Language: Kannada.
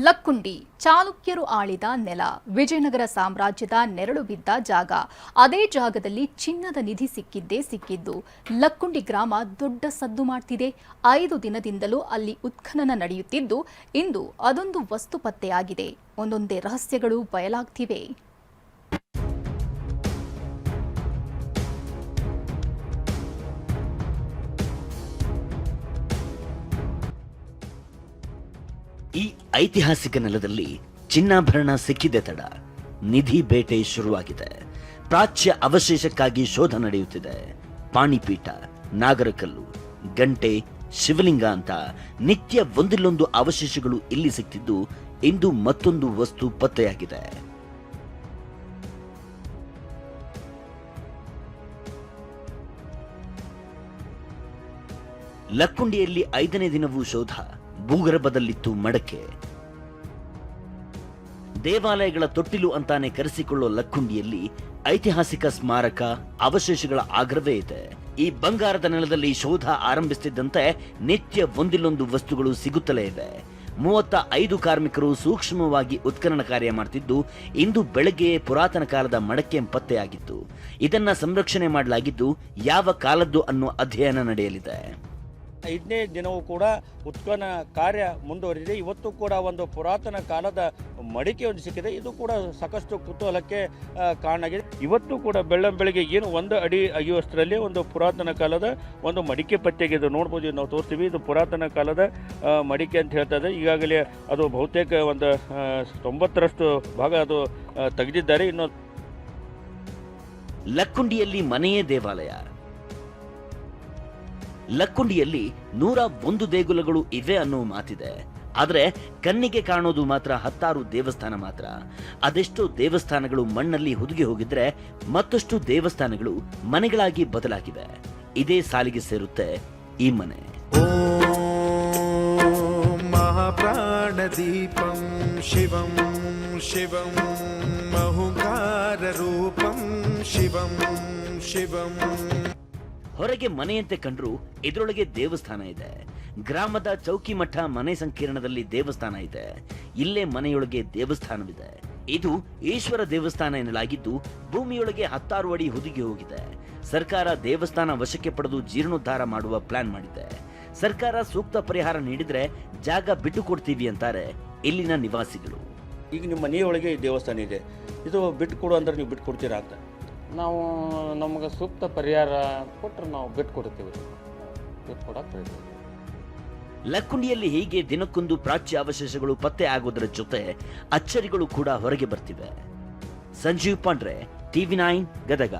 ಲಕ್ಕುಂಡಿ ಚಾಲುಕ್ಯರು ಆಳಿದ ನೆಲ, ವಿಜಯನಗರ ಸಾಮ್ರಾಜ್ಯದ ನೆರಳು ಬಿದ್ದ ಜಾಗ. ಅದೇ ಜಾಗದಲ್ಲಿ ಚಿನ್ನದ ನಿಧಿ ಸಿಕ್ಕಿದ್ದು. ಲಕ್ಕುಂಡಿ ಗ್ರಾಮ ದೊಡ್ಡ ಸದ್ದು ಮಾಡ್ತಿದೆ. 5 ದಿನದಿಂದಲೂ ಅಲ್ಲಿ ಉತ್ಖನನ ನಡೆಯುತ್ತಿದ್ದು, ಇಂದು ಅದೊಂದು ವಸ್ತು ಪತ್ತೆಯಾಗಿದೆ. ಒಂದೊಂದೇ ರಹಸ್ಯಗಳು ಬಯಲಾಗ್ತಿವೆ. ಈ ಐತಿಹಾಸಿಕ ನೆಲದಲ್ಲಿ ಚಿನ್ನಾಭರಣ ಸಿಕ್ಕಿದೆ ತಡ, ನಿಧಿ ಬೇಟೆ ಶುರುವಾಗಿದೆ. ಪ್ರಾಚ್ಯ ಅವಶೇಷಕ್ಕಾಗಿ ಶೋಧ ನಡೆಯುತ್ತಿದೆ. ಪಾಣಿಪೀಠ, ನಾಗರಕಲ್ಲು, ಗಂಟೆ, ಶಿವಲಿಂಗ ಅಂತ ನಿತ್ಯ ಒಂದಿಲ್ಲೊಂದು ಅವಶೇಷಗಳು ಇಲ್ಲಿ ಸಿಕ್ತಿದ್ದು, ಇಂದು ಮತ್ತೊಂದು ವಸ್ತು ಪತ್ತೆಯಾಗಿದೆ. ಲಕ್ಕುಂಡಿಯಲ್ಲಿ 5ನೇ ದಿನವೂ ಶೋಧ. ಭೂಗರ್ಭದಲ್ಲಿತ್ತು ಮಡಕೆ. ದೇವಾಲಯಗಳ ತೊಟ್ಟಿಲು ಅಂತಾನೆ ಕರೆಸಿಕೊಳ್ಳೋ ಲಕ್ಕುಂಡಿಯಲ್ಲಿ ಐತಿಹಾಸಿಕ ಸ್ಮಾರಕ ಅವಶೇಷಗಳ ಆಗ್ರವೇ ಇದೆ. ಈ ಬಂಗಾರದ ನೆಲದಲ್ಲಿ ಶೋಧ ಆರಂಭಿಸುತ್ತಿದ್ದಂತೆ ನಿತ್ಯ ಒಂದಿಲ್ಲೊಂದು ವಸ್ತುಗಳು ಸಿಗುತ್ತಲೇ ಇವೆ. 35 ಕಾರ್ಮಿಕರು ಸೂಕ್ಷ್ಮವಾಗಿ ಉತ್ಖನನ ಕಾರ್ಯ ಮಾಡ್ತಿದ್ದು, ಇಂದು ಬೆಳಗ್ಗೆ ಪುರಾತನ ಕಾಲದ ಮಡಕೆ ಪತ್ತೆಯಾಗಿತ್ತು. ಇದನ್ನ ಸಂರಕ್ಷಣೆ ಮಾಡಲಾಗಿದ್ದು, ಯಾವ ಕಾಲದ್ದು ಅನ್ನೋ ಅಧ್ಯಯನ ನಡೆಯಲಿದೆ. 5ನೇ ದಿನವೂ ಕೂಡ ಉತ್ಖನನ ಕಾರ್ಯ ಮುಂದುವರಿದಿದೆ. ಇವತ್ತು ಕೂಡ ಒಂದು ಪುರಾತನ ಕಾಲದ ಮಡಿಕೆ ಒಂದು ಸಿಕ್ಕಿದೆ. ಇದು ಕೂಡ ಸಾಕಷ್ಟು ಕುತೂಹಲಕ್ಕೆ ಕಾರಣ ಆಗಿದೆ. ಇವತ್ತು ಕೂಡ ಬೆಳಗ್ಗೆ ಏನು 1 ಅಡಿ ಅಗಿಯುವಷ್ಟರಲ್ಲಿ ಒಂದು ಪುರಾತನ ಕಾಲದ ಒಂದು ಮಡಿಕೆ ಪತ್ತೆಯಾಗಿದೆ. ನೋಡ್ಬೋದು, ನಾವು ತೋರಿಸ್ತೀವಿ. ಇದು ಪುರಾತನ ಕಾಲದ ಮಡಿಕೆ ಅಂತ ಹೇಳ್ತದೆ. ಈಗಾಗಲೇ ಅದು ಬಹುತೇಕ ಒಂದು 90ರಷ್ಟು ಭಾಗ ಅದು ತೆಗೆದಿದ್ದಾರೆ. ಇನ್ನು ಲಕ್ಕುಂಡಿಯಲ್ಲಿ ಮನೆಯೇ ದೇವಾಲಯ. ಲಕ್ಕುಂಡಿಯಲ್ಲಿ 101 ದೇಗುಲಗಳು ಇವೆ ಅನ್ನೋ ಮಾತಿದೆ. ಆದರೆ ಕಣ್ಣಿಗೆ ಕಾಣೋದು ಮಾತ್ರ 10 ದೇವಸ್ಥಾನ ಮಾತ್ರ. ಅದೆಷ್ಟೋ ದೇವಸ್ಥಾನಗಳು ಮಣ್ಣಲ್ಲಿ ಹುದುಗಿ ಹೋಗಿದ್ರೆ, ಮತ್ತಷ್ಟು ದೇವಸ್ಥಾನಗಳು ಮನೆಗಳಾಗಿ ಬದಲಾಗಿವೆ. ಇದೇ ಸಾಲಿಗೆ ಸೇರುತ್ತೆ ಈ ಮನೆ. ಮಹಾಪ್ರಾಣ ದೀಪಂ ಶಿವಂ ಶಿವಂ ಮಹುಕಾರ ರೂಪಂ ಶಿವಂ ಶಿವಂ. ಹೊರಗೆ ಮನೆಯಂತೆ ಕಂಡ್ರು ಇದರೊಳಗೆ ದೇವಸ್ಥಾನ ಇದೆ. ಗ್ರಾಮದ ಚೌಕಿಮಠ ಮನೆ ಸಂಕೀರ್ಣದಲ್ಲಿ ದೇವಸ್ಥಾನ ಇದೆ. ಇಲ್ಲೇ ಮನೆಯೊಳಗೆ ದೇವಸ್ಥಾನವಿದೆ. ಇದು ಈಶ್ವರ ದೇವಸ್ಥಾನ ಎನ್ನಲಾಗಿದ್ದು, ಭೂಮಿಯೊಳಗೆ 10 ಅಡಿ ಹುದುಗಿ ಹೋಗಿದೆ. ಸರ್ಕಾರ ದೇವಸ್ಥಾನ ವಶಕ್ಕೆ ಪಡೆದು ಜೀರ್ಣೋದ್ಧಾರ ಮಾಡುವ ಪ್ಲಾನ್ ಮಾಡಿದೆ. ಸರ್ಕಾರ ಸೂಕ್ತ ಪರಿಹಾರ ನೀಡಿದ್ರೆ ಜಾಗ ಬಿಟ್ಟು ಕೊಡ್ತೀವಿ ಅಂತಾರೆ ಇಲ್ಲಿನ ನಿವಾಸಿಗಳು. ಈಗ ನಿಮ್ಮ ಮನೆಯೊಳಗೆ ಈ ದೇವಸ್ಥಾನ ಇದೆ, ಇದು ಬಿಟ್ಟು ಕೊಡು ಅಂದ್ರೆ ನೀವು ಬಿಟ್ಟು ಕೊಡ್ತೀರಾ ಅಂತ? ನಾವು ನಮಗೆ ಸೂಕ್ತ ಪರಿಹಾರ ಕೊಟ್ಟರೆ ನಾವು ಬಿಟ್ಕೊಡ್ತೀವಿ. ಲಕ್ಕುಂಡಿಯಲ್ಲಿ ಹೀಗೆ ದಿನಕ್ಕೊಂದು ಪ್ರಾಚ್ಯ ಅವಶೇಷಗಳು ಪತ್ತೆ ಆಗೋದರ ಜೊತೆ ಅಚ್ಚರಿಗಳು ಕೂಡ ಹೊರಗೆ ಬರ್ತಿವೆ. ಸಂಜೀವ್ ಪಾಂಡ್ರೆ, TV9 ಗದಗ.